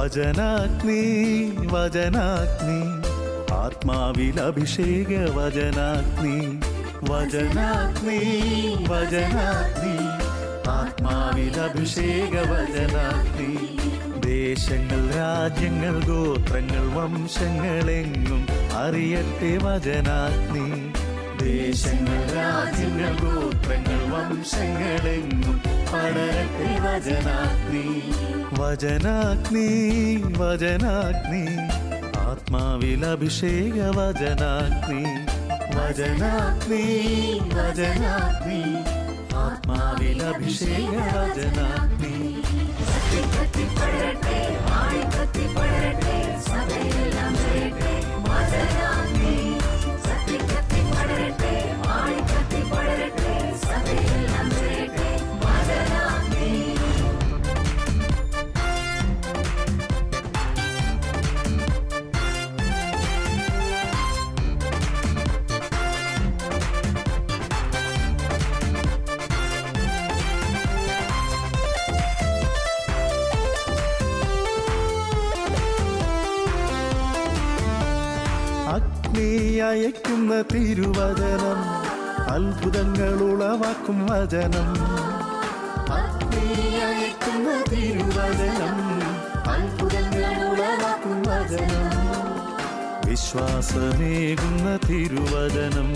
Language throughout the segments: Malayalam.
വചനാഗ്നി വചനാഗ്നി ആത്മാവിൽ അഭിഷേക വചനാഗ്നി വചനാഗ്നി വചനാഗ്നി ആത്മാവിൽ അഭിഷേക വചനാഗ്നി ദേശങ്ങൾ രാജ്യങ്ങൾ ഗോത്രങ്ങൾ വംശങ്ങളെങ്ങും അറിയട്ടെ വചനാഗ്നി ദേശങ്ങൾ രാജ്യങ്ങൾ ഗോത്രങ്ങൾ വംശങ്ങളെങ്ങും പടരട്ടെ വചനാഗ്നി വചനാഗ്നി വചനാഗ്നി ആത്മാവിൽ അഭിഷേക വചനാഗ്നി വചനാഗ്നി വചനാഗ്നി ആത്മാവിൽ അഭിഷേക വചനാഗ്നി അഗ്നി അയക്കുന്ന തിരുവചനം അത്ഭുതങ്ങൾ ഉളവാക്കും വചനം അഗ്നി അയക്കുന്ന തിരുവചനം അത്ഭുതങ്ങൾ ഉളവാക്കും വചനം വിശ്വാസമേകുന്ന തിരുവചനം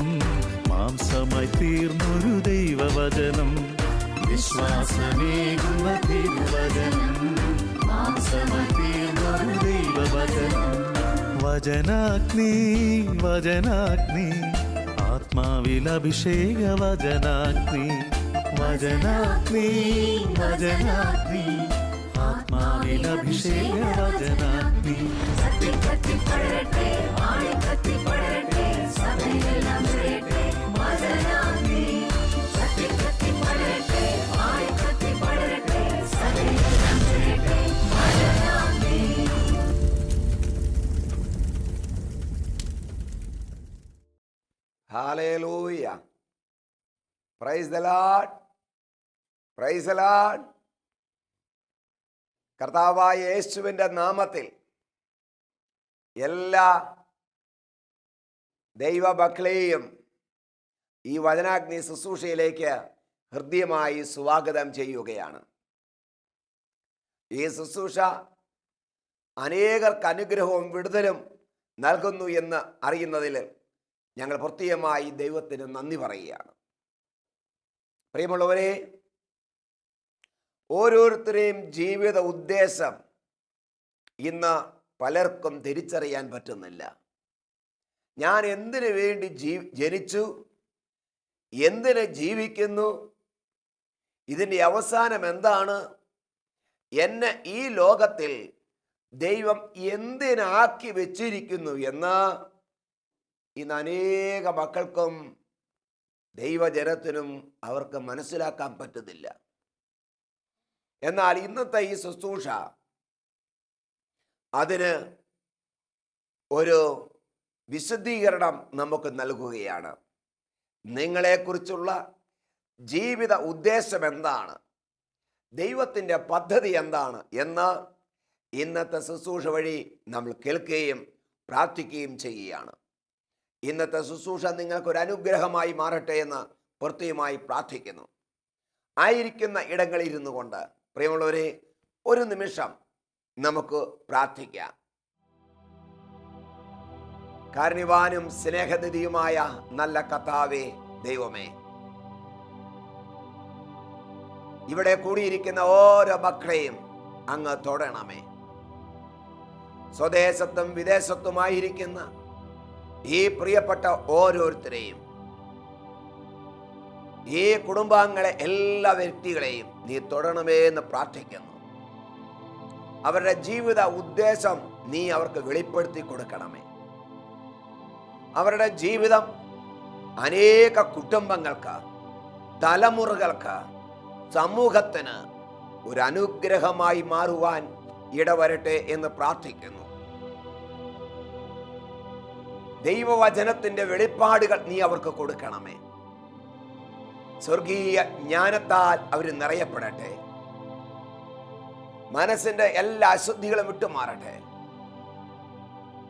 മാംസമായി തീർന്നൊരു ദൈവവചനം വിശ്വാസമേകുന്ന തിരുവചനം മാംസമായി തീർന്നൊരു ദൈവവചനം വചനാഗ്നി വചനാഗ്നി ആത്മാവിൽ അഭിഷേക വചനാഗ്നി വചനാഗ്നി വചനാഗ്നി ആത്മാവിൽ അഭിഷേക വചനാഗ്നി ഹല്ലേലൂയ. Praise the Lord. Praise the Lord. കർത്താവായ യേശുവിൻ്റെ നാമത്തിൽ എല്ലാ ദൈവമക്കളെയും ഈ വചനാഗ്നി ശുശ്രൂഷയിലേക്ക് ഹൃദ്യമായി സ്വാഗതം ചെയ്യുകയാണ്. ഈ ശുശ്രൂഷ അനേകർക്ക് അനുഗ്രഹവും വിടുതലും നൽകുന്നു എന്ന് അറിയുന്നതിൽ ഞങ്ങൾ പ്രത്യേകമായി ദൈവത്തിന് നന്ദി പറയുകയാണ്. പ്രിയമുള്ളവരെ, ഓരോരുത്തരെയും ജീവിത ഉദ്ദേശം ഇന്ന് പലർക്കും തിരിച്ചറിയാൻ പറ്റുന്നില്ല. ഞാൻ എന്തിനു വേണ്ടി ജനിച്ചു, എന്തിന് ജീവിക്കുന്നു, ഇതിൻ്റെ അവസാനം എന്താണ്, എന്നെ ഈ ലോകത്തിൽ ദൈവം എന്തിനാക്കി വെച്ചിരിക്കുന്നു എന്ന് ഇന്ന് അനേക മക്കൾക്കും ദൈവജനത്തിനും അവർക്ക് മനസ്സിലാക്കാൻ പറ്റുന്നില്ല. എന്നാൽ ഇന്നത്തെ ഈ ശുശ്രൂഷ അതിന് ഒരു വിശദീകരണം നമുക്ക് നൽകുകയാണ്. നിങ്ങളെക്കുറിച്ചുള്ള ജീവിത ഉദ്ദേശം എന്താണ്, ദൈവത്തിൻ്റെ പദ്ധതി എന്താണ് എന്ന് ഇന്നത്തെ ശുശ്രൂഷ വഴി നമ്മൾ കേൾക്കുകയും പ്രാർത്ഥിക്കുകയും ചെയ്യുകയാണ്. ഇന്നത്തെ ശുശ്രൂഷ നിങ്ങൾക്കൊരു അനുഗ്രഹമായി മാറട്ടെ എന്ന് പ്രത്യേകമായി പ്രാർത്ഥിക്കുന്നു. ആയിരിക്കുന്ന ഇടങ്ങളിൽ ഇരുന്നു കൊണ്ട് പ്രിയമുള്ളവരെ, ഒരു നിമിഷം നമുക്ക് പ്രാർത്ഥിക്കാം. കാരുണ്യവാനും സ്നേഹനിധിയുമായ നല്ല കർത്താവേ ദൈവമേ, ഇവിടെ കൂടിയിരിക്കുന്ന ഓരോ മക്കളെയും അങ്ങ് തൊടണമേ. സ്വദേശത്തും വിദേശത്തുമായിരിക്കുന്ന ഈ പ്രിയപ്പെട്ട ഓരോരുത്തരെയും, ഈ കുടുംബാംഗങ്ങളെ എല്ലാ വ്യക്തികളെയും നീ തൊടണമേ എന്ന് പ്രാർത്ഥിക്കുന്നു. അവരുടെ ജീവിത ഉദ്ദേശം നീ അവർക്ക് വെളിപ്പെടുത്തി കൊടുക്കണമേ. അവരുടെ ജീവിതം അനേക കുടുംബങ്ങൾക്ക്, തലമുറകൾക്ക്, സമൂഹത്തിന് ഒരു അനുഗ്രഹമായി മാറുവാൻ ഇടവരട്ടെ എന്ന് പ്രാർത്ഥിക്കുന്നു. ദൈവവചനത്തിൻ്റെ വെളിപ്പാടുകൾ നീ അവർക്ക് കൊടുക്കണമേ. സ്വർഗീയ ജ്ഞാനത്താൽ അവർ നിറയപ്പെടട്ടെ. മനസ്സിന്റെ എല്ലാ അശുദ്ധികളും വിട്ടുമാറട്ടെ.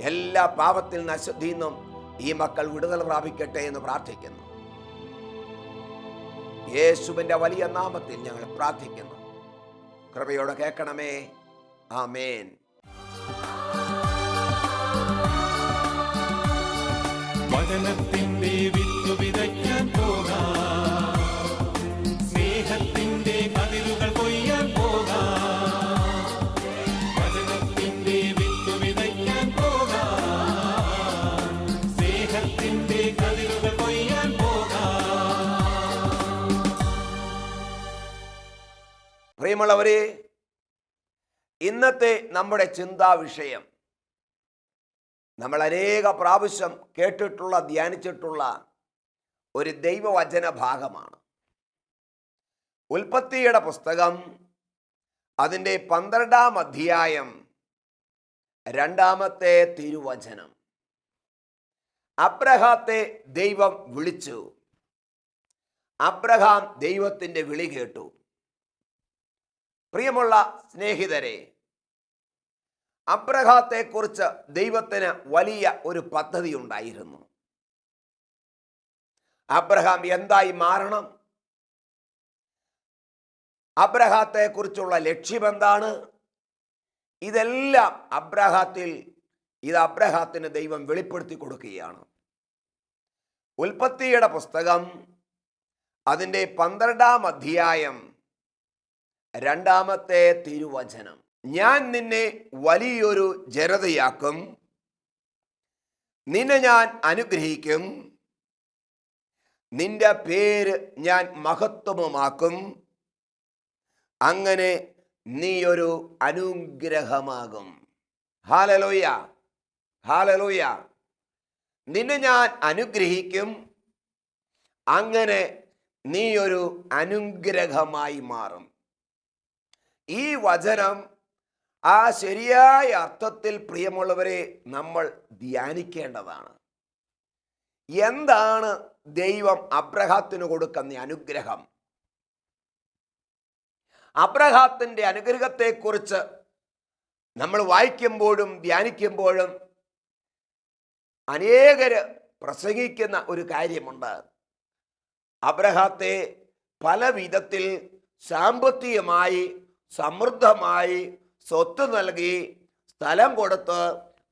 എല്ലാ പാപത്തിൽ നിന്ന്, അശുദ്ധിയിൽ നിന്നും ഈ മക്കൾ വിടുതൽ പ്രാപിക്കട്ടെ എന്ന് പ്രാർത്ഥിക്കുന്നു. യേശുവിന്റെ വലിയ നാമത്തിൽ ഞങ്ങൾ പ്രാർത്ഥിക്കുന്നു. കൃപയോടെ കേൾക്കണമേ. ആമേൻ. വചനത്തിന്റെ വിത്ത് വിതയ്ക്കാൻ പോകാം, സ്നേഹത്തിന്റെ കതിരുകൾ കൊയ്യാൻ പോകാം. വചനത്തിന്റെ വിത്ത് വിതയ്ക്കാൻ പോകാം, സ്നേഹത്തിന്റെ കതിരുകൾ കൊയ്യാൻ പോകാം. പ്രിയമുള്ളവരെ, ഇന്നത്തെ നമ്മുടെ ചിന്താ വിഷയം നമ്മൾ അനേക പ്രാവശ്യം കേട്ടിട്ടുള്ള, ധ്യാനിച്ചിട്ടുള്ള ഒരു ദൈവവചന ഭാഗമാണ്. ഉൽപ്പത്തിയുടെ പുസ്തകം അതിൻ്റെ 12-ാം അധ്യായം 2-ാമത്തെ തിരുവചനം. അബ്രഹാത്തെ ദൈവം വിളിച്ചു. അബ്രഹാം ദൈവത്തിൻ്റെ വിളി കേട്ടു. പ്രിയമുള്ള സ്നേഹിതരെ, അബ്രഹാത്തെക്കുറിച്ച് ദൈവത്തിന് വലിയ ഒരു പദ്ധതി ഉണ്ടായിരുന്നു. അബ്രഹാം എന്തായി മാറണം, അബ്രഹാത്തെക്കുറിച്ചുള്ള ലക്ഷ്യം എന്താണ്, ഇതെല്ലാം അബ്രഹാത്തിന് ദൈവം വെളിപ്പെടുത്തി കൊടുക്കുകയാണ്. ഉൽപ്പത്തിയുടെ പുസ്തകം അതിൻ്റെ 12-ാം അധ്യായം 2-ാമത്തെ തിരുവചനം. ഞാൻ നിന്നെ വലിയൊരു ജനതയാക്കും, നിന്നെ ഞാൻ അനുഗ്രഹിക്കും, നിന്റെ പേര് ഞാൻ മഹത്വമാക്കും, അങ്ങനെ നീയൊരു അനുഗ്രഹമാകും. Hallelujah, hallelujah. നിന്നെ ഞാൻ അനുഗ്രഹിക്കും, അങ്ങനെ നീയൊരു അനുഗ്രഹമായി മാറും. ഈ വചനം ആ ശരിയായ അർത്ഥത്തിൽ, പ്രിയമുള്ളവരെ, നമ്മൾ ധ്യാനിക്കേണ്ടതാണ്. എന്താണ് ദൈവം അബ്രഹാത്തിന് കൊടുക്കുന്ന അനുഗ്രഹം? അബ്രഹാത്തിന്റെ അനുഗ്രഹത്തെക്കുറിച്ച് നമ്മൾ വായിക്കുമ്പോഴും ധ്യാനിക്കുമ്പോഴും അനേകര് പ്രസംഗിക്കുന്ന ഒരു കാര്യമുണ്ട്. അബ്രഹാത്തെ പല വിധത്തിൽ സാമ്പത്തികമായി സമൃദ്ധമായി സ്വത്ത് നൽകി, സ്ഥലം കൊടുത്ത്,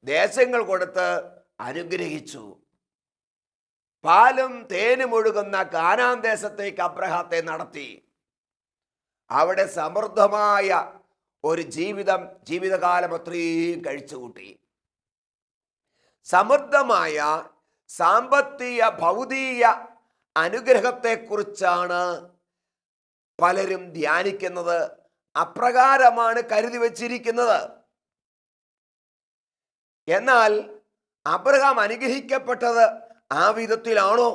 ദേശങ്ങൾ കൊടുത്ത് അനുഗ്രഹിച്ചു. പാലും തേനും ഒഴുകുന്ന കാനാൻ ദേശത്തേക്ക് അബ്രഹാത്തെ നടത്തി. അവിടെ സമൃദ്ധമായ ഒരു ജീവിതകാലം അത്രയും കഴിച്ചുകൂട്ടി. സമൃദ്ധമായ സാമ്പത്തിക ഭൗതിക അനുഗ്രഹത്തെക്കുറിച്ചാണ് പലരും ധ്യാനിക്കുന്നത്. അപ്രകാരമാണ് കരുതി വച്ചിരിക്കുന്നത്. എന്നാൽ അബ്രഹാം അനുഗ്രഹിക്കപ്പെട്ടത് ആ വിധത്തിലാണോ?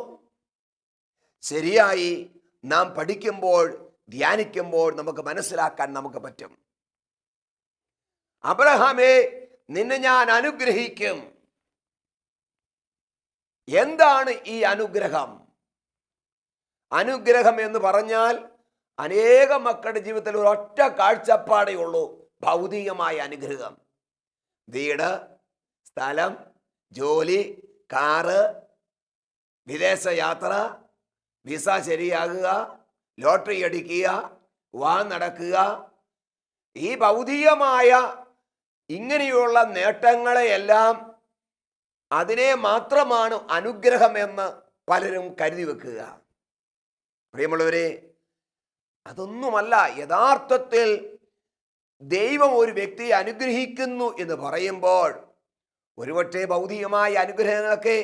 ശരിയായി നാം പഠിക്കുമ്പോൾ, ധ്യാനിക്കുമ്പോൾ നമുക്ക് മനസ്സിലാക്കാൻ നമുക്ക് പറ്റും. അബ്രഹാമേ, നിന്നെ ഞാൻ അനുഗ്രഹിക്കും. എന്താണ് ഈ അനുഗ്രഹം? അനുഗ്രഹം എന്ന് പറഞ്ഞാൽ അനേക മക്കളുടെ ജീവിതത്തിൽ ഒരൊറ്റ കാഴ്ചപ്പാടേ ഉള്ളൂ: ഭൗതികമായ അനുഗ്രഹം. വീട്, സ്ഥലം, ജോലി, കാറ്, വിദേശ യാത്ര, വിസ ശരിയാകുക, ലോട്ടറി അടിക്കുക, വിവാഹം നടക്കുക, ഈ ഭൗതികമായ ഇങ്ങനെയുള്ള നേട്ടങ്ങളെയെല്ലാം, അതിനെ മാത്രമാണ് അനുഗ്രഹമെന്ന് പലരും കരുതി വെക്കുക. പ്രിയമുള്ളവരെ, അതൊന്നുമല്ല. യഥാർത്ഥത്തിൽ ദൈവം ഒരു വ്യക്തിയെ അനുഗ്രഹിക്കുന്നു എന്ന് പറയുമ്പോൾ ഒരുപക്ഷെ ഭൗതികമായ അനുഗ്രഹങ്ങളൊക്കെ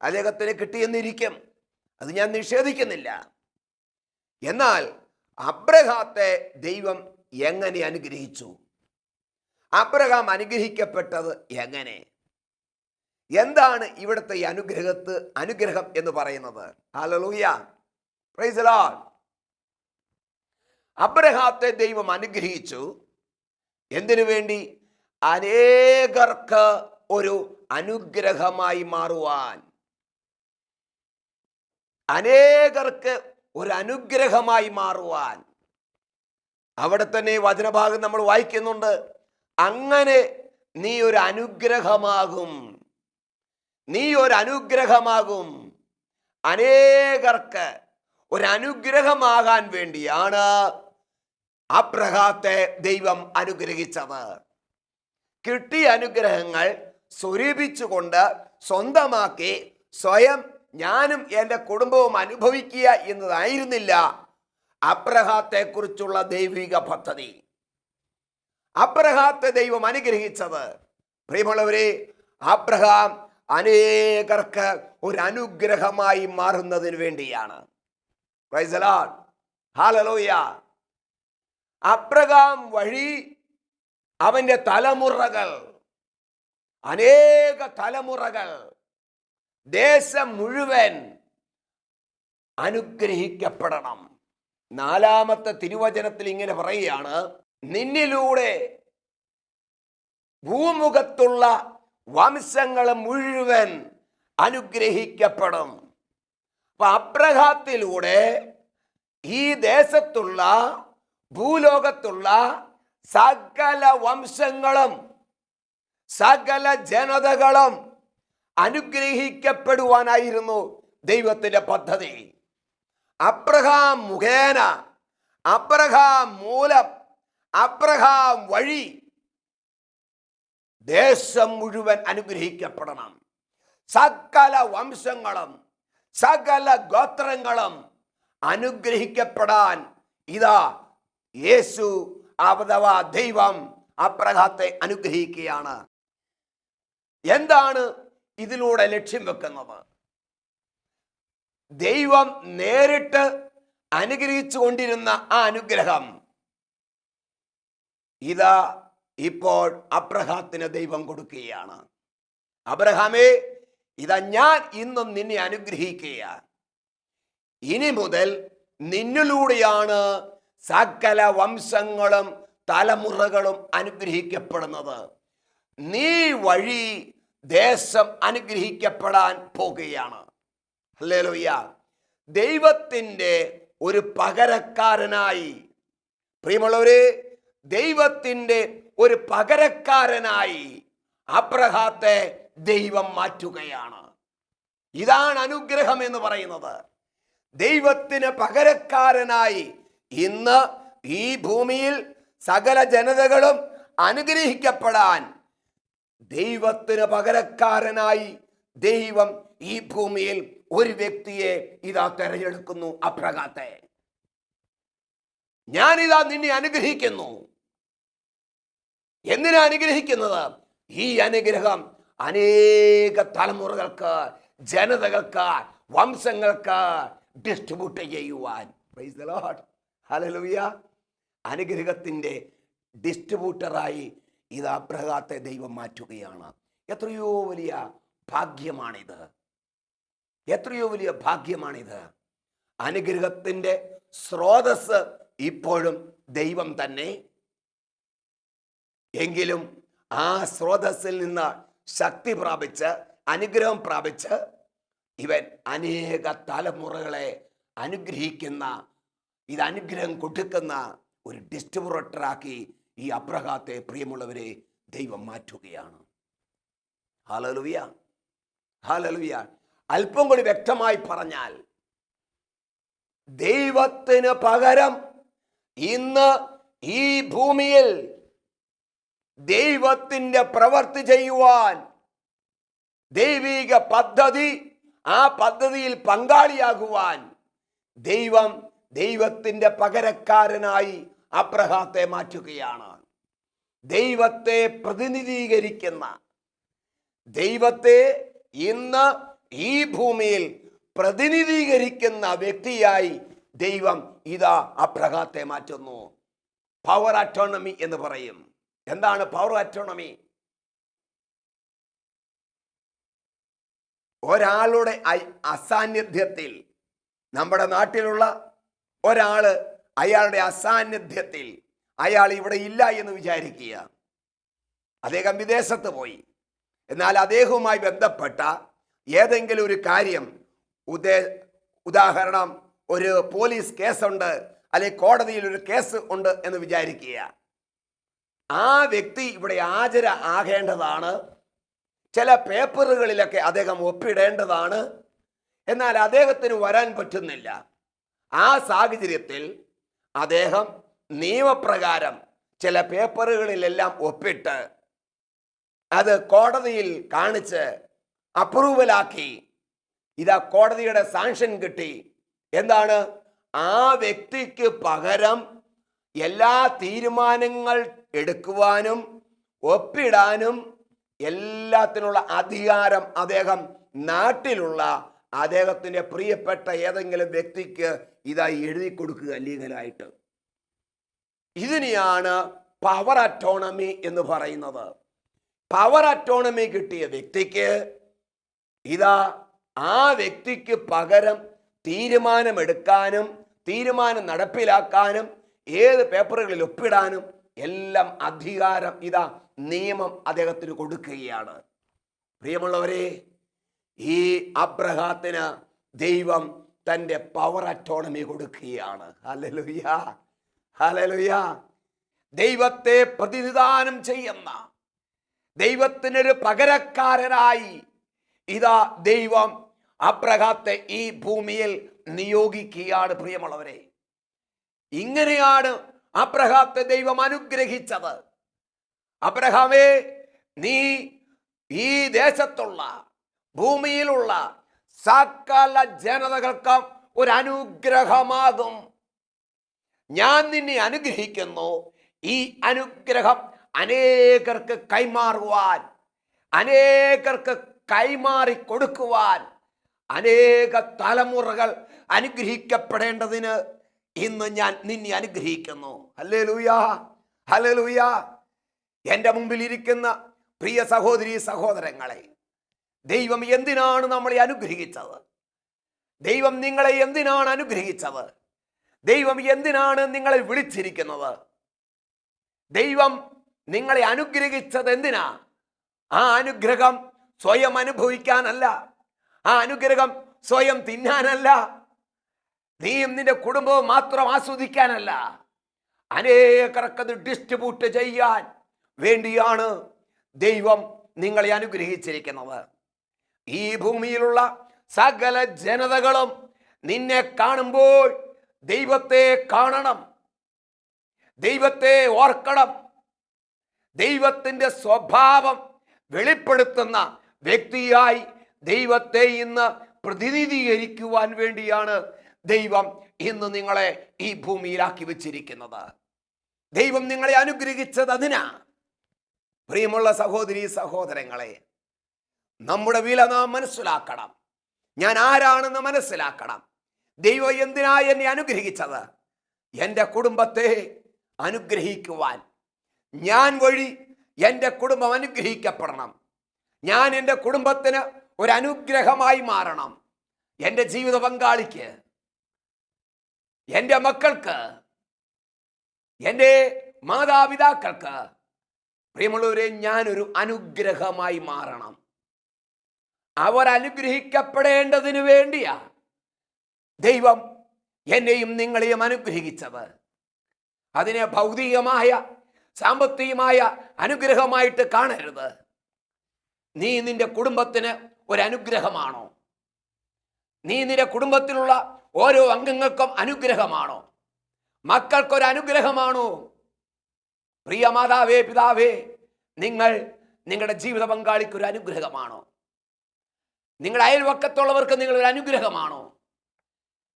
അദ്ദേഹത്തിന് കിട്ടിയെന്നിരിക്കും, അത് ഞാൻ നിഷേധിക്കുന്നില്ല. എന്നാൽ അബ്രഹാത്തെ ദൈവം എങ്ങനെ അനുഗ്രഹിച്ചു? അബ്രഹാം അനുഗ്രഹിക്കപ്പെട്ടത് എങ്ങനെ? എന്താണ് ഇവിടുത്തെ ഈ അനുഗ്രഹം എന്ന് പറയുന്നത്? ഹല്ലേലൂയ, പ്രൈസ് ദി ലോർഡ്. അബ്രഹാത്തെ ദൈവം അനുഗ്രഹിച്ചു. എന്തിനു വേണ്ടി? അനേകർക്ക് ഒരു അനുഗ്രഹമായി മാറുവാൻ. അനേകർക്ക് ഒരു അനുഗ്രഹമായി മാറുവാൻ. അവിടെ തന്നെ വചനഭാഗം നമ്മൾ വായിക്കുന്നുണ്ട്, അങ്ങനെ നീ ഒരു അനുഗ്രഹമാകും, നീ ഒരു അനുഗ്രഹമാകും. അനേകർക്ക് ഒരു അനുഗ്രഹമാകാൻ വേണ്ടിയാണ് അബ്രഹാത്തെ ദൈവം അനുഗ്രഹിച്ചത്. കിട്ടിയ അനുഗ്രഹങ്ങൾ സ്വരൂപിച്ചുകൊണ്ട് സ്വന്തമാക്കി സ്വയം ഞാനും എൻ്റെ കുടുംബവും അനുഭവിക്കുക എന്നതായിരുന്നില്ല അബ്രഹാത്തെ കുറിച്ചുള്ള ദൈവിക പദ്ധതി. അബ്രഹാത്തെ ദൈവം അനുഗ്രഹിച്ചത്, പ്രിയമുള്ളവരെ, അബ്രഹാം അനേകർക്ക് ഒരു അനുഗ്രഹമായി മാറുന്നതിന് വേണ്ടിയാണ്. Price the Lord, hallelujah. Abraham വഴി അവന്റെ തലമുറകൾ, അനേക തലമുറകൾ, ദേശം മുഴുവൻ അനുഗ്രഹിക്കപ്പെടണം. 4-ാമത്തെ തിരുവചനത്തിൽ ഇങ്ങനെ പറയുകയാണ്, നിന്നിലൂടെ ഭൂമുഖത്തുള്ള വംശങ്ങൾ മുഴുവൻ അനുഗ്രഹിക്കപ്പെടും. അപ്പൊ അബ്രഹാത്തിലൂടെ ഈ ദേശത്തുള്ള ഭൂലോകത്തുള്ള സകല വംശങ്ങളും സകല ജനതകളും അനുഗ്രഹിക്കപ്പെടുവാനായിരുന്നു ദൈവത്തിന്റെ പദ്ധതി. അബ്രഹാം മുഖേന, അബ്രഹാം മൂലം, അബ്രഹാം വഴി ദേശം മുഴുവൻ അനുഗ്രഹിക്കപ്പെടണം. സകല വംശങ്ങളും സകല ഗോത്രങ്ങളും അനുഗ്രഹിക്കപ്പെടാൻ ഇതാ യേശു അഥവാ ദൈവം അബ്രഹാത്തെ അനുഗ്രഹിക്കുകയാണ്. എന്താണ് ഇതിലൂടെ ലക്ഷ്യം വെക്കുന്നത്? ദൈവം നേരിട്ട് അനുഗ്രഹിച്ചു കൊണ്ടിരുന്ന ആ അനുഗ്രഹം ഇതാ ഇപ്പോൾ അബ്രഹാത്തിന് ദൈവം കൊടുക്കുകയാണ്. അബ്രഹാമേ, ഇതാ ഞാൻ ഇന്നും നിന്നെ അനുഗ്രഹിക്കുക. ഇനി മുതൽ നിന്നിലൂടെയാണ് സകല വംശങ്ങളും തലമുറകളും അനുഗ്രഹിക്കപ്പെടുന്നത്. നീ വഴി ദേശം അനുഗ്രഹിക്കപ്പെടാൻ പോകുകയാണ്. ഹല്ലേലൂയ. ദൈവത്തിൻ്റെ ഒരു പകരക്കാരനായി, പ്രിയമുള്ളവരെ, ദൈവത്തിൻ്റെ ഒരു പകരക്കാരനായി അബ്രഹാത്തെ ദൈവം മാറ്റുകയാണ്. ഇതാണ് അനുഗ്രഹം എന്ന് പറയുന്നത്. ദൈവത്തിന് പകരക്കാരനായി ഇന്ന് ഈ ഭൂമിയിൽ സകല ജനതകളും അനുഗ്രഹിക്കപ്പെടാൻ ദൈവത്തിന് പകരക്കാരനായി ദൈവം ഈ ഭൂമിയിൽ ഒരു വ്യക്തിയെ ഇതാ തെരഞ്ഞെടുക്കുന്നു, അബ്രഹാത്തെ. ഞാനിതാ നിന്നെ അനുഗ്രഹിക്കുന്നു. എന്തിനാ അനുഗ്രഹിക്കുന്നത്? ഈ അനുഗ്രഹം അനേക തലമുറകൾക്ക്, ജനതകൾക്ക്, വംശങ്ങൾക്ക് ഡിസ്ട്രിബ്യൂട്ട് ചെയ്യുവാൻ. Price the Lord, hallelujah. അനുഗ്രഹത്തിൻ്റെ ഡിസ്ട്രിബ്യൂട്ടറായി ഇത് അബ്രഹാത്തെ ദൈവം മാറ്റുകയാണ്. എത്രയോ വലിയ ഭാഗ്യമാണിത്, എത്രയോ വലിയ ഭാഗ്യമാണിത്. അനുഗ്രഹത്തിൻ്റെ സ്രോതസ് ഇപ്പോഴും ദൈവം തന്നെ. എങ്കിലും ആ സ്രോതസ്സിൽ നിന്ന് ശക്തി പ്രാപിച്ച്, അനുഗ്രഹം പ്രാപിച്ച് ഇവൻ അനേക തലമുറകളെ അനുഗ്രഹിക്കുന്ന, ഇത് അനുഗ്രഹം കൊടുക്കുന്ന ഒരു ഡിസ്ട്രിബ്യൂട്ടറാക്കി ഈ അബ്രഹാത്തെ, പ്രിയമുള്ളവരെ, ദൈവം മാറ്റുകയാണ്. Hallelujah, hallelujah. അല്പം കൂടി വ്യക്തമായി പറഞ്ഞാൽ, ദൈവത്തിന് പകരം ഇന്ന് ഈ ഭൂമിയിൽ ദൈവത്തിൻ്റെ പ്രവൃത്തി ചെയ്യുവാൻ, ദൈവിക പദ്ധതി, ആ പദ്ധതിയിൽ പങ്കാളിയാകുവാൻ ദൈവം ദൈവത്തിൻ്റെ പകരക്കാരനായി അബ്രഹാത്തെ മാറ്റുകയാണ്. ദൈവത്തെ പ്രതിനിധീകരിക്കുന്ന, ദൈവത്തെ ഇന്ന് ഈ ഭൂമിയിൽ പ്രതിനിധീകരിക്കുന്ന വ്യക്തിയായി ദൈവം ഇതാ അബ്രഹാത്തെ മാറ്റുന്നു. പവർ അറ്റോണമി എന്ന് പറയും. എന്താണ് പവർ അറ്റോണമി? ഒരാളുടെ അസാന്നിധ്യത്തിൽ, നമ്മുടെ നാട്ടിലുള്ള ഒരാള് അയാളുടെ അസാന്നിധ്യത്തിൽ, അയാൾ ഇവിടെ ഇല്ല എന്ന് വിചാരിക്കുക, അദ്ദേഹം വിദേശത്ത് പോയി, എന്നാൽ അദ്ദേഹവുമായി ബന്ധപ്പെട്ട ഏതെങ്കിലും ഒരു കാര്യം, ഉദാഹരണം ഒരു പോലീസ് കേസുണ്ട്, അല്ലെങ്കിൽ കോടതിയിൽ ഒരു കേസ് ഉണ്ട് എന്ന് വിചാരിക്കുക. ആ വ്യക്തി ഇവിടെ ആകേണ്ടതാണ്. ചില പേപ്പറുകളിലൊക്കെ അദ്ദേഹം ഒപ്പിടേണ്ടതാണ്. എന്നാൽ അദ്ദേഹത്തിന് വരാൻ പറ്റുന്നില്ല. ആ സാഹചര്യത്തിൽ അദ്ദേഹം നിയമപ്രകാരം ചില പേപ്പറുകളിലെല്ലാം ഒപ്പിട്ട് അത് കോടതിയിൽ കാണിച്ച് അപ്രൂവലാക്കി. ഇതാ കോടതിയുടെ സാങ്ഷൻ കിട്ടി. എന്താണ്? ആ വ്യക്തിക്ക് പകരം എല്ലാ തീരുമാനങ്ങൾ എടുക്കുവാനും ഒപ്പിടാനും എല്ലാത്തിനുള്ള അധികാരം അദ്ദേഹം നാട്ടിലുള്ള അദ്ദേഹത്തിൻ്റെ പ്രിയപ്പെട്ട ഏതെങ്കിലും വ്യക്തിക്ക് ഇതായി എഴുതി കൊടുക്കുക ലീഗലായിട്ട്. ഇതിനെയാണ് പവർ അറ്റോണമി എന്ന് പറയുന്നത്. പവർ അറ്റോണമി കിട്ടിയ വ്യക്തിക്ക് ഇതാ ആ വ്യക്തിക്ക് പകരം തീരുമാനമെടുക്കാനും തീരുമാനം നടപ്പിലാക്കാനും ഏത് പേപ്പറുകളിൽ ഒപ്പിടാനും എല്ലാം അധികാരം ഇതാ നിയമം അദ്ദേഹത്തിന് കൊടുക്കുകയാണ്. പ്രിയമുള്ളവരെ, ഈ അബ്രഹാത്തിന് ദൈവം തൻ്റെ പവർ അറ്റോണമി കൊടുക്കുകയാണ്. Hallelujah, hallelujah. ദൈവത്തെ പ്രതിനിധാനം ചെയ്യുന്ന, ദൈവത്തിനൊരു പകരക്കാരനായി ഇതാ ദൈവം അബ്രഹാത്തെ ഈ ഭൂമിയിൽ നിയോഗിക്കുകയാണ്. പ്രിയമുള്ളവരെ, ഇങ്ങനെയാണ് അബ്രഹാത്തെ ദൈവം അനുഗ്രഹിച്ചത്. അബ്രഹാമേ, നീ ഈ ദേശത്തുള്ള ഭൂമിയിലുള്ള സകല ജനതകൾക്കും ഒരു അനുഗ്രഹമാകും. ഞാൻ നിന്നെ അനുഗ്രഹിക്കുന്നു. ഈ അനുഗ്രഹം അനേകർക്ക് കൈമാറുവാൻ, അനേകർക്ക് കൈമാറി കൊടുക്കുവാൻ, അനേക തലമുറകൾ അനുഗ്രഹിക്കപ്പെടേണ്ടതിന് ഇന്ന് ഞാൻ നിന്നെ അനുഗ്രഹിക്കുന്നു. Hallelujah, hallelujah. എൻ്റെ മുമ്പിൽ ഇരിക്കുന്ന പ്രിയ സഹോദരീ സഹോദരങ്ങളെ, ദൈവം എന്തിനാണ് നമ്മളെ അനുഗ്രഹിച്ചത്? ദൈവം നിങ്ങളെ എന്തിനാണ് അനുഗ്രഹിച്ചത്? ദൈവം എന്തിനാണ് നിങ്ങളെ വിളിച്ചിരിക്കുന്നത്? ദൈവം നിങ്ങളെ അനുഗ്രഹിച്ചത് എന്തിനാ? ആ അനുഗ്രഹം സ്വയം അനുഭവിക്കാനല്ല, ആ അനുഗ്രഹം സ്വയം തിന്നാനല്ല, നീയും നിന്റെ കുടുംബവും മാത്രം ആസ്വദിക്കാനല്ല, അനേകർക്കത് ഡിസ്ട്രിബ്യൂട്ട് ചെയ്യാൻ വേണ്ടിയാണ് ദൈവം നിങ്ങളെ അനുഗ്രഹിച്ചിരിക്കുന്നത്. ഈ ഭൂമിയിലുള്ള സകല ജനതകളും നിന്നെ കാണുമ്പോൾ ദൈവത്തെ കാണണം, ദൈവത്തെ ഓർക്കണം. ദൈവത്തിൻ്റെ സ്വഭാവം വെളിപ്പെടുത്തുന്ന വ്യക്തിയായി ദൈവത്തെ ഇന്ന് പ്രതിനിധീകരിക്കുവാൻ വേണ്ടിയാണ് ദൈവം ഇന്ന് നിങ്ങളെ ഈ ഭൂമിയിലാക്കി വെച്ചിരിക്കുന്നത്. ദൈവം നിങ്ങളെ അനുഗ്രഹിച്ചത് അതിനാ. പ്രിയമുള്ള സഹോദരീ സഹോദരങ്ങളെ, നമ്മുടെ വില നാം മനസ്സിലാക്കണം. ഞാൻ ആരാണെന്ന് മനസ്സിലാക്കണം. ദൈവം എന്തിനായി എന്നെ അനുഗ്രഹിച്ചത്? എൻ്റെ കുടുംബത്തെ അനുഗ്രഹിക്കുവാൻ. ഞാൻ വഴി എൻ്റെ കുടുംബം അനുഗ്രഹിക്കപ്പെടണം. ഞാൻ എൻ്റെ കുടുംബത്തിന് ഒരു അനുഗ്രഹമായി മാറണം. എൻ്റെ ജീവിത പങ്കാളിക്ക്, എൻ്റെ മക്കൾക്ക്, എൻ്റെ മാതാപിതാക്കൾക്ക്, പ്രിയമുള്ളവരെ, ഞാനൊരു അനുഗ്രഹമായി മാറണം. അവർ അനുഗ്രഹിക്കപ്പെടേണ്ടതിനു വേണ്ടിയാ ദൈവം എന്നെയും നിങ്ങളെയും അനുഗ്രഹിച്ചത്. അതിനെ ഭൗതികമായ സാമ്പത്തികമായ അനുഗ്രഹമായിട്ട് കാണരുത്. നീ നിന്റെ കുടുംബത്തിന് ഒരു അനുഗ്രഹമാണോ? നീ നിന്റെ കുടുംബത്തിലുള്ള ഓരോ അംഗങ്ങൾക്കും അനുഗ്രഹമാണോ? മക്കൾക്കൊരു അനുഗ്രഹമാണോ? പ്രിയ മാതാവേ, പിതാവേ, നിങ്ങൾ നിങ്ങളുടെ ജീവിത പങ്കാളിക്ക് ഒരു അനുഗ്രഹമാണോ? നിങ്ങളുടെ അയൽവക്കത്തുള്ളവർക്ക് നിങ്ങളൊരു അനുഗ്രഹമാണോ?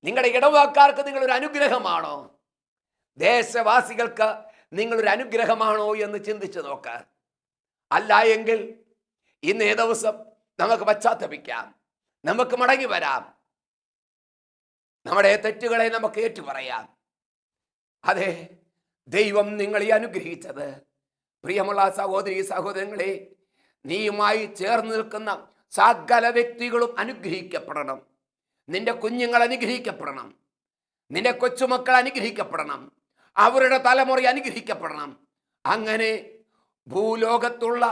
നിങ്ങളുടെ ഇടവക്കാർക്ക് നിങ്ങളൊരു അനുഗ്രഹമാണോ? ദേശവാസികൾക്ക് നിങ്ങളൊരു അനുഗ്രഹമാണോ എന്ന് ചിന്തിച്ചു നോക്ക്. അല്ല എങ്കിൽ ഇന്നേ ദിവസം നമുക്ക് പശ്ചാത്തപിക്കാം, നമുക്ക് മടങ്ങി വരാം, നമ്മുടെ തെറ്റുകളെ നമുക്ക് ഏറ്റുപറയാം. അതെ, ദൈവം നിങ്ങളെ അനുഗ്രഹിച്ചത്. പ്രിയമുള്ള സഹോദരീ സഹോദരങ്ങളെ, നീയുമായി ചേർന്ന് നിൽക്കുന്ന സകല വ്യക്തികളും അനുഗ്രഹിക്കപ്പെടണം. നിന്റെ കുഞ്ഞുങ്ങൾ അനുഗ്രഹിക്കപ്പെടണം, നിന്റെ കൊച്ചുമക്കൾ അനുഗ്രഹിക്കപ്പെടണം, അവരുടെ തലമുറ അനുഗ്രഹിക്കപ്പെടണം. അങ്ങനെ ഭൂലോകത്തുള്ള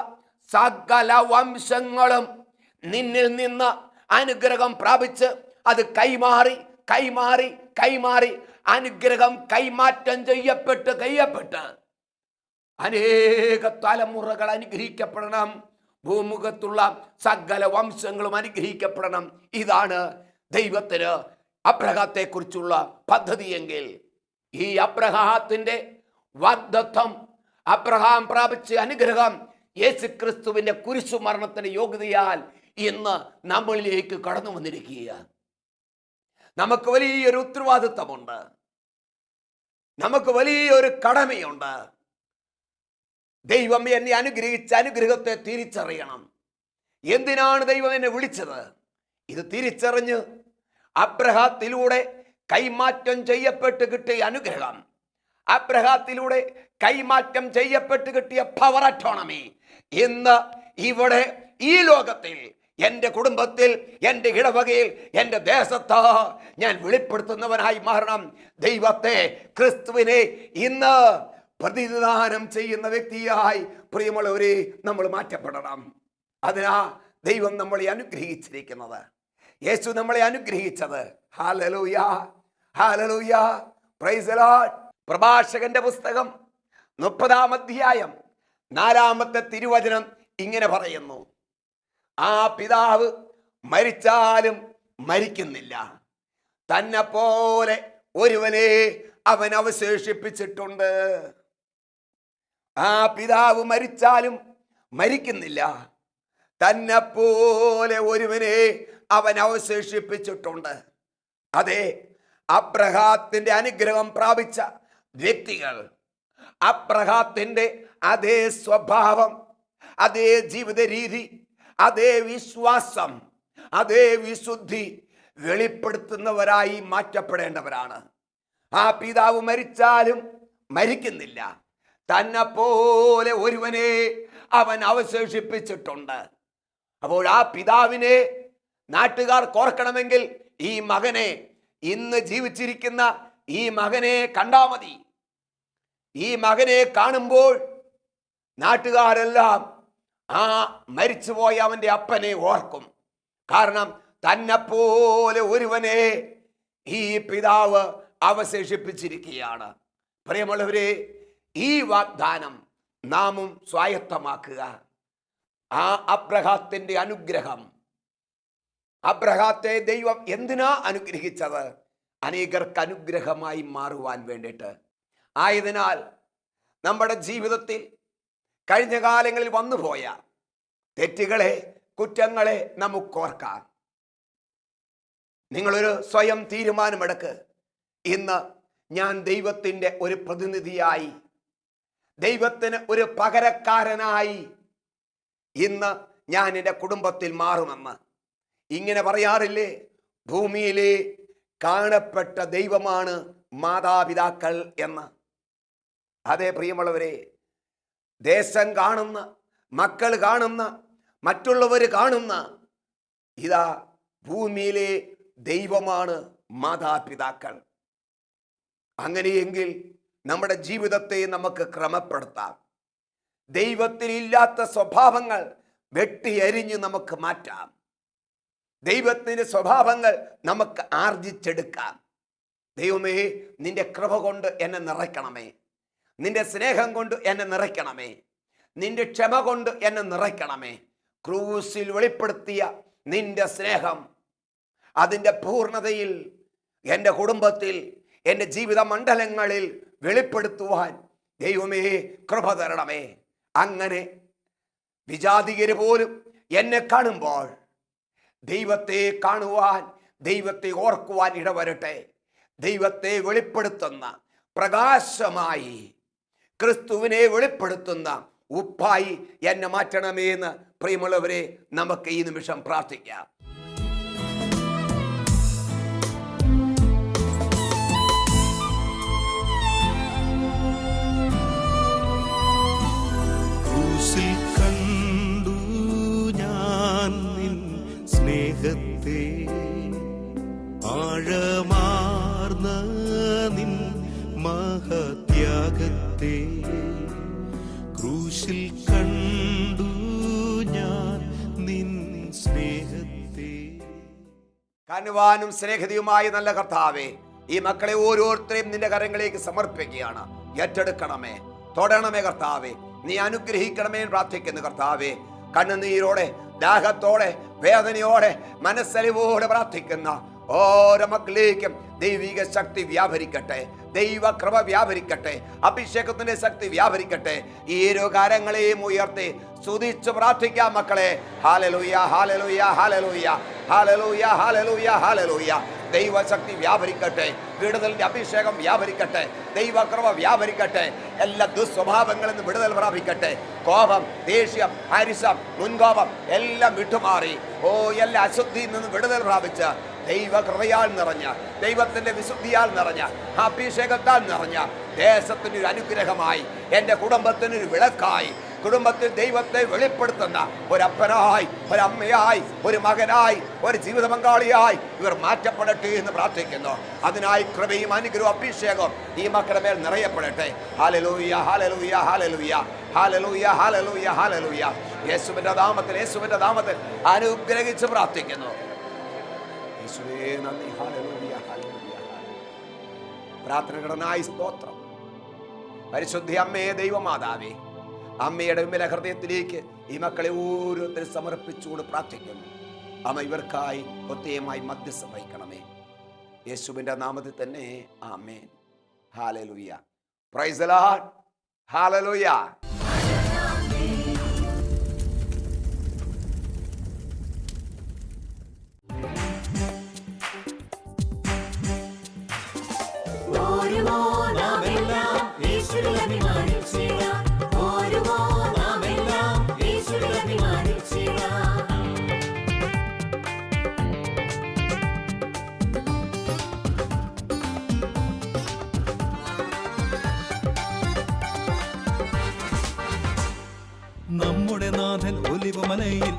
സകല വംശങ്ങളും നിന്നിൽ നിന്ന് അനുഗ്രഹം പ്രാപിച്ച് അത് കൈമാറി കൈമാറി കൈമാറി അനുഗ്രഹം കൈമാറ്റം ചെയ്യപ്പെട്ട് അനേക തലമുറകൾ അനുഗ്രഹിക്കപ്പെടണം. ഭൂമുഖത്തുള്ള സകല വംശങ്ങളും അനുഗ്രഹിക്കപ്പെടണം. ഇതാണ് ദൈവത്തിന് അബ്രഹാത്തെ കുറിച്ചുള്ള പദ്ധതിയെങ്കിൽ, ഈ അബ്രഹാത്തിന്റെ വാഗ്ദത്തം, അബ്രഹാം പ്രാപിച്ച അനുഗ്രഹം യേശുക്രിസ്തുവിന്റെ കുരിശുമരണത്തിന്റെ യോഗ്യതയാൽ ഇന്ന് നമ്മളിലേക്ക് കടന്നു വന്നിരിക്കുക. നമുക്ക് വലിയൊരു ഉത്തരവാദിത്വമുണ്ട്, നമുക്ക് വലിയൊരു കടമയുണ്ട്. ദൈവം എന്നെ അനുഗ്രഹിച്ച അനുഗ്രഹത്തെ തിരിച്ചറിയണം. എന്തിനാണ് ദൈവം എന്നെ വിളിച്ചത്? ഇത് തിരിച്ചറിഞ്ഞ് അബ്രഹാത്തിലൂടെ കൈമാറ്റം ചെയ്യപ്പെട്ട് കിട്ടിയ അനുഗ്രഹം, അബ്രഹാത്തിലൂടെ കൈമാറ്റം ചെയ്യപ്പെട്ട് കിട്ടിയ പവർ ഓട്ടോണമി ഇന്ന് ഇവിടെ ഈ ലോകത്തിൽ, എൻ്റെ കുടുംബത്തിൽ, എൻ്റെ ഇടവകയിൽ, എൻ്റെ ദേശത്ത് ഞാൻ വെളിപ്പെടുത്തുന്നവനായി മാറണം. ദൈവത്തെ, ക്രിസ്തുവിനെ ഇന്ന് പ്രതിനിധാനം ചെയ്യുന്ന വ്യക്തിയായി പ്രിയമുള്ളവരെ നമ്മൾ മാറ്റപ്പെടണം. അതിനാ ദൈവം നമ്മളെ അനുഗ്രഹിച്ചിരിക്കുന്നത്, യേശു നമ്മളെ അനുഗ്രഹിച്ചത്. ഹല്ലേലൂയ, ഹല്ലേലൂയ, പ്രൈസ് ദി ലോർഡ്. പ്രഭാഷകന്റെ പുസ്തകം 30-ാം അധ്യായം 4-ാമത്തെ തിരുവചനം ഇങ്ങനെ പറയുന്നു: ആ പിതാവ് മരിച്ചാലും മരിക്കുന്നില്ല, തന്നെ പോലെ ഒരുവനെ അവൻ അവശേഷിപ്പിച്ചിട്ടുണ്ട്. ആ പിതാവ് മരിച്ചാലും മരിക്കുന്നില്ല, തന്നെ പോലെ ഒരുവനെ അവൻ അവശേഷിപ്പിച്ചിട്ടുണ്ട്. അതെ, അബ്രഹാത്തിന്റെ അനുഗ്രഹം പ്രാപിച്ച വ്യക്തികൾ, അബ്രഹാത്തിന്റെ അതേ സ്വഭാവം, അതേ ജീവിത രീതി, അതേ വിശ്വാസം, അതേ വിശുദ്ധി വെളിപ്പെടുത്തുന്നവരായി മാറ്റപ്പെടേണ്ടവരാണ്. ആ പിതാവ് മരിച്ചാലും മരിക്കുന്നില്ല, തന്നെ പോലെ ഒരുവനെ അവൻ അവശേഷിപ്പിച്ചിട്ടുണ്ട്. അപ്പോൾ ആ പിതാവിനെ നാട്ടുകാർ ഓർക്കണമെങ്കിൽ ഈ മകനെ, ഇന്ന് ജീവിച്ചിരിക്കുന്ന ഈ മകനെ കണ്ടാ മതി. ഈ മകനെ കാണുമ്പോൾ നാട്ടുകാരെല്ലാം ആ മരിച്ചുപോയ അവൻ്റെ അപ്പനെ ഓർക്കും. കാരണം തന്നെ പോലെ ഒരുവനെ ഈ പിതാവ് അവശേഷിപ്പിച്ചിരിക്കുകയാണ്. പ്രിയമുള്ളവരെ, ഈ വാഗ്ദാനം നാമും സ്വായത്തമാക്കുക. ആ അബ്രഹാത്തിന്റെ അനുഗ്രഹം, അബ്രഹാത്തെ ദൈവം എന്തിനാ അനുഗ്രഹിച്ചത്? അനേകർക്ക് അനുഗ്രഹമായി മാറുവാൻ വേണ്ടിയിട്ട്. ആയതിനാൽ നമ്മുടെ ജീവിതത്തിൽ കഴിഞ്ഞ കാലങ്ങളിൽ വന്നുപോയ തെറ്റുകളെ, കുറ്റങ്ങളെ നമുക്കോർക്കാം. നിങ്ങളൊരു സ്വയം തീരുമാനമെടുക്ക്. ഇന്ന് ഞാൻ ദൈവത്തിൻ്റെ ഒരു പ്രതിനിധിയായി, ദൈവത്തിന് ഒരു പകരക്കാരനായി ഇന്ന് ഞാൻ എൻ്റെ കുടുംബത്തിൽ മാറുമെന്ന്. ഇങ്ങനെ പറയാറില്ലേ, ഭൂമിയിലെ കാണപ്പെട്ട ദൈവമാണ് മാതാപിതാക്കൾ എന്ന്. അതേ പ്രിയമുള്ളവരെ, ദേശം കാണുന്ന, മക്കൾ കാണുന്ന, മറ്റുള്ളവർ കാണുന്ന ഇതാ ഭൂമിയിലെ ദൈവമാണ് മാതാപിതാക്കൾ. അങ്ങനെയെങ്കിൽ നമ്മുടെ ജീവിതത്തെ നമുക്ക് ക്രമപ്പെടുത്താം. ദൈവത്തിനില്ലാത്ത സ്വഭാവങ്ങൾ വെട്ടിയരിഞ്ഞ് നമുക്ക് മാറ്റാം. ദൈവത്തിൻ്റെ സ്വഭാവങ്ങൾ നമുക്ക് ആർജിച്ചെടുക്കാം. ദൈവമേ, നിന്റെ കൃപ കൊണ്ട് എന്നെ നിറയ്ക്കണമേ, നിന്റെ സ്നേഹം കൊണ്ട് എന്നെ നിറയ്ക്കണമേ, നിന്റെ ക്ഷമ കൊണ്ട് എന്നെ നിറയ്ക്കണമേ. ക്രൂസിൽ വെളിപ്പെടുത്തിയ നിന്റെ സ്നേഹം അതിൻ്റെ പൂർണ്ണതയിൽ എൻ്റെ കുടുംബത്തിൽ, എൻ്റെ ജീവിത മണ്ഡലങ്ങളിൽ വെളിപ്പെടുത്തുവാൻ ദൈവമേ കൃപ തരണമേ. അങ്ങനെ വിജാതികര് പോലും എന്നെ കാണുമ്പോൾ ദൈവത്തെ കാണുവാൻ, ദൈവത്തെ ഓർക്കുവാൻ ഇടവരട്ടെ. ദൈവത്തെ വെളിപ്പെടുത്തുന്ന പ്രകാശമായി, ക്രിസ്തുവിനെ വെളിപ്പെടുത്തുന്ന ഉപ്പായി എന്നെ മാറ്റണമേ എന്ന് പ്രിയമുള്ളവരെ നമുക്ക് ഈ നിമിഷം പ്രാർത്ഥിക്കാം. ക്രൂശിൽ കണ്ടു ഞാൻ നിൻ സ്നേഹത്തെ, ആഴമാർന്ന നിൻ മഹത്യാഗത്തെ. ക്രൂശിൽ കണ്ടു ഞാൻ നിൻ സ്നേഹത്തെ. കനുവാനും സ്നേഹതയുമായ നല്ല കർത്താവേ, ഈ മക്കളെ ഓരോരുത്തരെയും നിന്റെ കരങ്ങളിലേക്ക് സമർപ്പിക്കുകയാണ്. ഏറ്റെടുക്കണമേ, തൊടണമേ കർത്താവേ, നീ അനുഗ്രഹിക്കണമേ എന്ന് പ്രാർത്ഥിക്കുന്നു കർത്താവേ. കണ്ണുനീരോടെ, ദാഹത്തോടെ, വേദനയോടെ, മനസ്സലിവോടെ പ്രാർത്ഥിക്കുന്ന ഓരോ മക്കളിലേക്കും ദൈവിക ശക്തി വ്യാപരിക്കട്ടെ, ദൈവകൃപ വ്യാപരിക്കട്ടെ, അഭിഷേകത്തിന്റെ ശക്തി വ്യാപരിക്കട്ടെ. ഈ ഇരു കരങ്ങളെയും ഉയർത്തി സ്തുതിച്ച് പ്രാർത്ഥിക്കാം മക്കളെ. ഹല്ലേലൂയ, ഹല്ലേലൂയ, ഹല്ലേലൂയ, ഹല്ലേലൂയ, ഹല്ലേലൂയ, ഹല്ലേലൂയ. ദൈവശക്തി വ്യാപരിക്കട്ടെ, വിടുതലിന്റെ അഭിഷേകം വ്യാപരിക്കട്ടെ, ദൈവകൃപ വ്യാപരിക്കട്ടെ. എല്ലാ ദുസ്വഭാവങ്ങളിൽ നിന്ന് വിടുതൽ പ്രാപിക്കട്ടെ. കോപം, ദേഷ്യം, അരിശം, മുൻകോപം എല്ലാം വിട്ടുമാറി എല്ലാ അശുദ്ധിയിൽ നിന്ന് വിടുതൽ പ്രാപിച്ച് ദൈവകൃപയാൽ നിറഞ്ഞ, ദൈവത്തിന്റെ വിശുദ്ധിയാൽ നിറഞ്ഞ, അഭിഷേകത്താൽ നിറഞ്ഞ ദേശത്തിനൊരു അനുഗ്രഹമായി, എൻ്റെ കുടുംബത്തിനൊരു വിളക്കായി, കുടുംബത്തിൽ ദൈവത്തെ വെളിപ്പെടുത്തുന്ന ഒരപ്പനായി, ഒരമ്മയായി, ഒരു മകനായി, ഒരു ജീവിത പങ്കാളിയായി ഇവർ മാറ്റപ്പെടട്ടെ എന്ന് പ്രാർത്ഥിക്കുന്നു. അതിനായി കൃപയും അനുഗ്രഹവും അഭിഷേകവും ഈ മക്കളുടെ മേൽ നിറയപ്പെടട്ടെ. ഹല്ലേലൂയ, ഹല്ലേലൂയ, ഹല്ലേലൂയ, ഹല്ലേലൂയ, ഹല്ലേലൂയ, ഹല്ലേലൂയ. യേശുവിന്റെ നാമത്തിൽ, യേശുവിന്റെ നാമത്തിൽ അനുഗ്രഹിച്ച് പ്രാർത്ഥിക്കുന്നു. യേശുവേ നന്ദി. Hallelujah, hallelujah. പ്രാർത്ഥനകടനായി സ്തോത്രം. പരിശുദ്ധ അമ്മയെ, ദൈവമാതാവേ, അമ്മയുടെ വിമല ഹൃദയത്തിലേക്ക് ഈ മക്കളെ ഓരോരുത്തരും സമർപ്പിച്ചുകൊണ്ട് പ്രാർത്ഥിക്കുന്നു. അമ്മ ഇവർക്കായി പ്രത്യേകമായി മധ്യസ്ഥം വഹിക്കണമേ. യേശുവിന്റെ നാമത്തിൽ തന്നെ ആമേൻ. ഹല്ലേലൂയ. Praise the Lord. ഹല്ലേലൂയ. നമ്മുടെ നാഥൻ ഒലിവുമലയിൽ